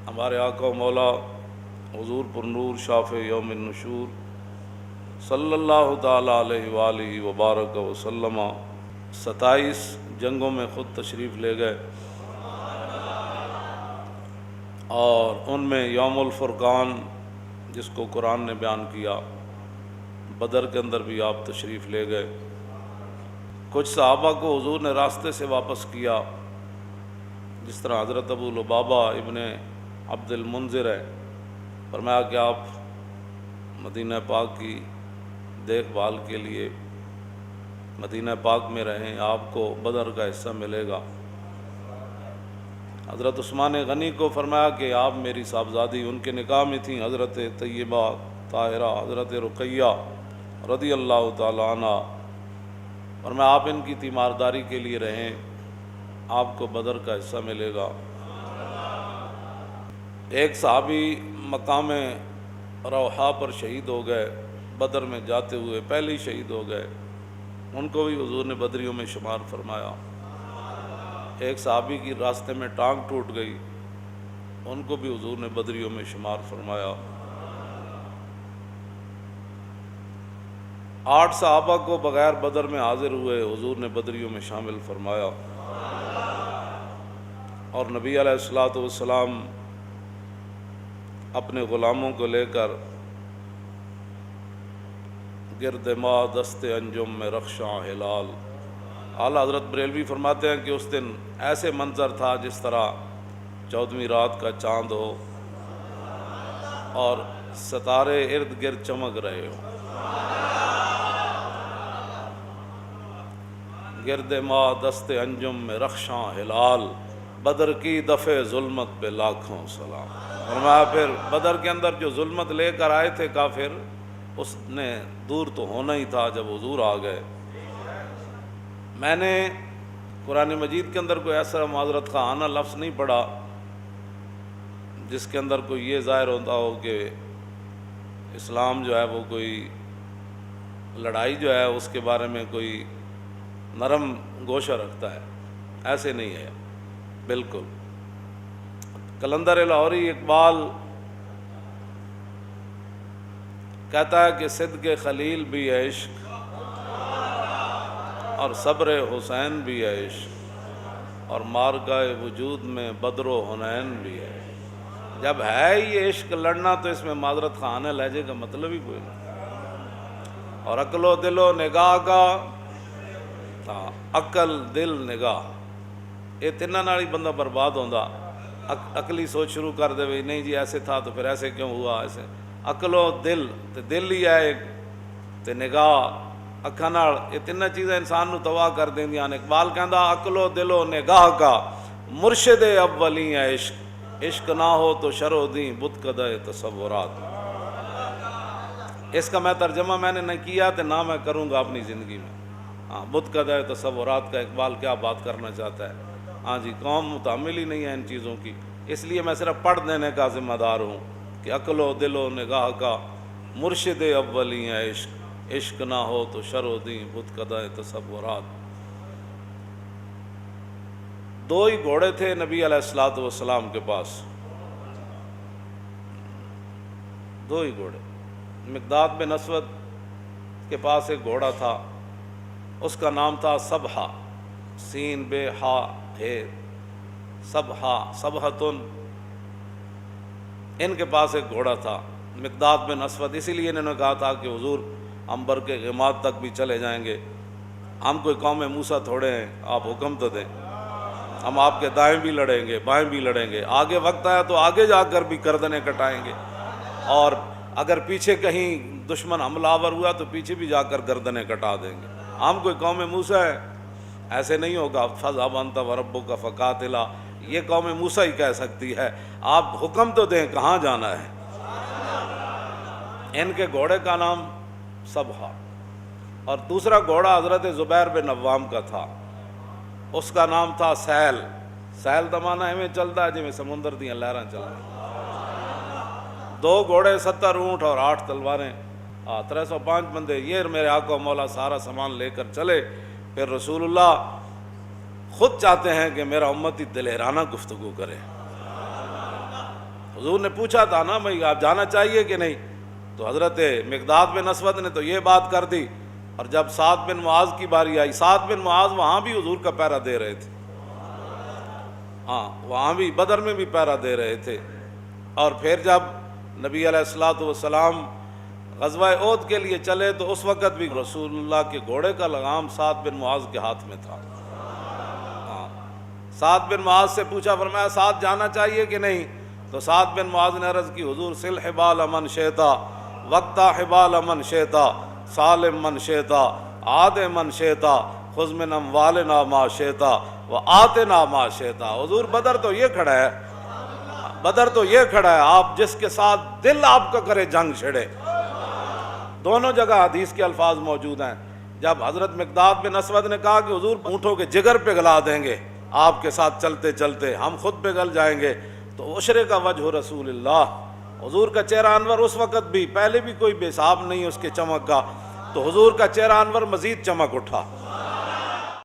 ہمارے آقا و مولا حضور پرنور شافع یوم النشور صلی اللہ تعالیٰ علیہ وآلہ وبارک وسلم 27 جنگوں میں خود تشریف لے گئے، اور ان میں یوم الفرقان جس کو قرآن نے بیان کیا، بدر کے اندر بھی آپ تشریف لے گئے۔ کچھ صحابہ کو حضور نے راستے سے واپس کیا، جس طرح حضرت ابو لبابہ ابن عبد المنذر ہے، فرمایا کہ آپ مدینہ پاک کی دیکھ بھال کے لیے مدینہ پاک میں رہیں، آپ کو بدر کا حصہ ملے گا۔ حضرت عثمان غنی کو فرمایا کہ آپ میری صاحبزادی، ان کے نکاح میں تھیں حضرت طیبہ طاہرہ حضرت رقیہ رضی اللہ تعالیٰ عنہ، فرمایا آپ ان کی تیمارداری کے لیے رہیں، آپ کو بدر کا حصہ ملے گا۔ ایک صحابی مقام روحا پر شہید ہو گئے، بدر میں جاتے ہوئے پہلے ہی شہید ہو گئے، ان کو بھی حضور نے بدریوں میں شمار فرمایا۔ ایک صحابی کی راستے میں ٹانگ ٹوٹ گئی، ان کو بھی حضور نے بدریوں میں شمار فرمایا۔ 8 صحابہ کو بغیر بدر میں حاضر ہوئے حضور نے بدریوں میں شامل فرمایا، اور نبی علیہ الصلوۃ والسلام اپنے غلاموں کو لے کر گرد ما دست انجم میں رخشاں ہلال۔ اعلیٰ حضرت بریلوی فرماتے ہیں کہ اس دن ایسے منظر تھا جس طرح 14ویں رات کا چاند ہو اور ستارے ارد گرد چمک رہے ہوں۔ گرد ما دست انجم میں رخشاں ہلال، بدر کی دفع ظلمت پہ لاکھوں سلام۔ فرمایا پھر بدر کے اندر جو ظلمت لے کر آئے تھے کافر، اس نے دور تو ہونا ہی تھا جب حضور آ گئے۔ میں نے قرآن مجید کے اندر کوئی ایسا معذرت خواہانہ لفظ نہیں پڑھا جس کے اندر کوئی یہ ظاہر ہوتا ہو کہ اسلام جو ہے وہ کوئی لڑائی جو ہے اس کے بارے میں کوئی نرم گوشہ رکھتا ہے، ایسے نہیں ہے بالکل۔ قلندر لاہوری اقبال کہتا ہے کہ صدق خلیل بھی ہے عشق اور صبر حسین بھی ہے عشق، اور مارکہ وجود میں بدر و حنین بھی ہے۔ جب ہے یہ عشق لڑنا تو اس میں معذرت خواہانہ لہجے کا مطلب ہی کوئی نہیں۔ اور عقل و دل و نگاہ کا، عقل دل نگاہ، یہ تینوں نال ہی بندہ برباد ہوندا۔ عقلی سوچ شروع کر دے بھی نہیں جی ایسے تھا تو پھر ایسے کیوں ہوا، ایسے عقل و دل تے دل ہی ہے ایک، تے نگاہ اکھاں نال، یہ تینوں چیزیں انسان نو تباہ کر دیندیاں نے۔ اقبال کہندا عقل و دل و نگاہ کا مرشد اولی ہے عشق، عشق نہ ہو تو شرع دیں بت کدہ تصورات۔ اس کا میں ترجمہ میں نے نہ کیا تو نہ میں کروں گا اپنی زندگی میں۔ بت کدہ تصورات کا اقبال کیا بات کرنا چاہتا ہے؟ ہاں جی، قوم متحمل ہی نہیں ہے ان چیزوں کی، اس لیے میں صرف پڑھ دینے کا ذمہ دار ہوں کہ عقل و دل و نگاہ کا مرشد اولی ہے عشق، عشق نہ ہو تو شرع دیں بت کدہ تصورات۔ 2 ہی گھوڑے تھے نبی علیہ الصلوۃ والسلام کے پاس، 2 ہی گھوڑے۔ مقداد بن اسود کے پاس ایک گھوڑا تھا، اس کا نام تھا صبحہ، سین بے ہا ہے صبحہ، صبحتن۔ ان کے پاس ایک گھوڑا تھا مقداد بن اسود، اسی لیے انہوں نے کہا تھا کہ حضور عنبر کے غماد تک بھی چلے جائیں گے، ہم کوئی قوم موسیٰ تھوڑے ہیں، آپ حکم تو دیں، ہم آپ کے دائیں بھی لڑیں گے بائیں بھی لڑیں گے، آگے وقت آیا تو آگے جا کر بھی گردنیں کٹائیں گے، اور اگر پیچھے کہیں دشمن حملہ آور ہوا تو پیچھے بھی جا کر گردنیں کٹا دیں گے، ہم کوئی قوم موسیٰ ہے، ایسے نہیں ہوگا۔ فَاذْهَبْ أَنْتَ وَرَبُّكَ فَقَاتِلَا، یہ قوم موسیٰ ہی کہہ سکتی ہے، آپ حکم تو دیں کہاں جانا ہے۔ ان کے گھوڑے کا نام صبحہ، اور دوسرا گھوڑا حضرت زبیر بن عوام کا تھا، اس کا نام تھا سیل۔ سیل دا معنی ایویں چلتا ہے جی میں سمندر دیاں لہراں چل رہی۔ 2 گھوڑے 70 اونٹ اور 8 تلواریں، 305 بندے، یہ میرے آقا مولا سارا سامان لے کر چلے۔ پھر رسول اللہ خود چاہتے ہیں کہ میرا امتی دلیرانہ گفتگو کرے، حضور نے پوچھا تھا نا بھائی آپ جانا چاہیے کہ نہیں، تو حضرت مقداد بن اسود نے تو یہ بات کر دی، اور جب سعد بن معاذ کی باری آئی، سعد بن معاذ وہاں بھی حضور کا پہرا دے رہے تھے، ہاں وہاں بھی بدر میں بھی پہرا دے رہے تھے۔ اور پھر جب نبی علیہ الصلوۃ والسلام غزوہ احد کے لیے چلے تو اس وقت بھی رسول اللہ کے گھوڑے کا لگام سعد بن معاذ کے ہاتھ میں تھا۔ ہاں سعد بن معاذ سے پوچھا، فرمایا سعد جانا چاہیے کہ نہیں، تو سعد بن معاذ نے عرض کی حضور سل حبال من شئتا وقتا حبال من شئتا سالم من شئتا عاد من شئتا خذ من اموالنا ما شئتا وآتنا ما شئتا۔ حضور بدر تو یہ کھڑا ہے، بدر تو یہ کھڑا ہے، آپ جس کے ساتھ دل آپ کا کرے جنگ چھڑے۔ دونوں جگہ حدیث کے الفاظ موجود ہیں۔ جب حضرت مقداد بن اسود نے کہا کہ حضور اونٹوں کے جگر پگھلا دیں گے آپ کے ساتھ چلتے چلتے، ہم خود پگھل جائیں گے، تو عشرے کا وجہ رسول اللہ، حضور کا چہرہ انور اس وقت بھی، پہلے بھی کوئی بے حساب نہیں اس کے چمک کا، تو حضور کا چہرہ انور مزید چمک اٹھا۔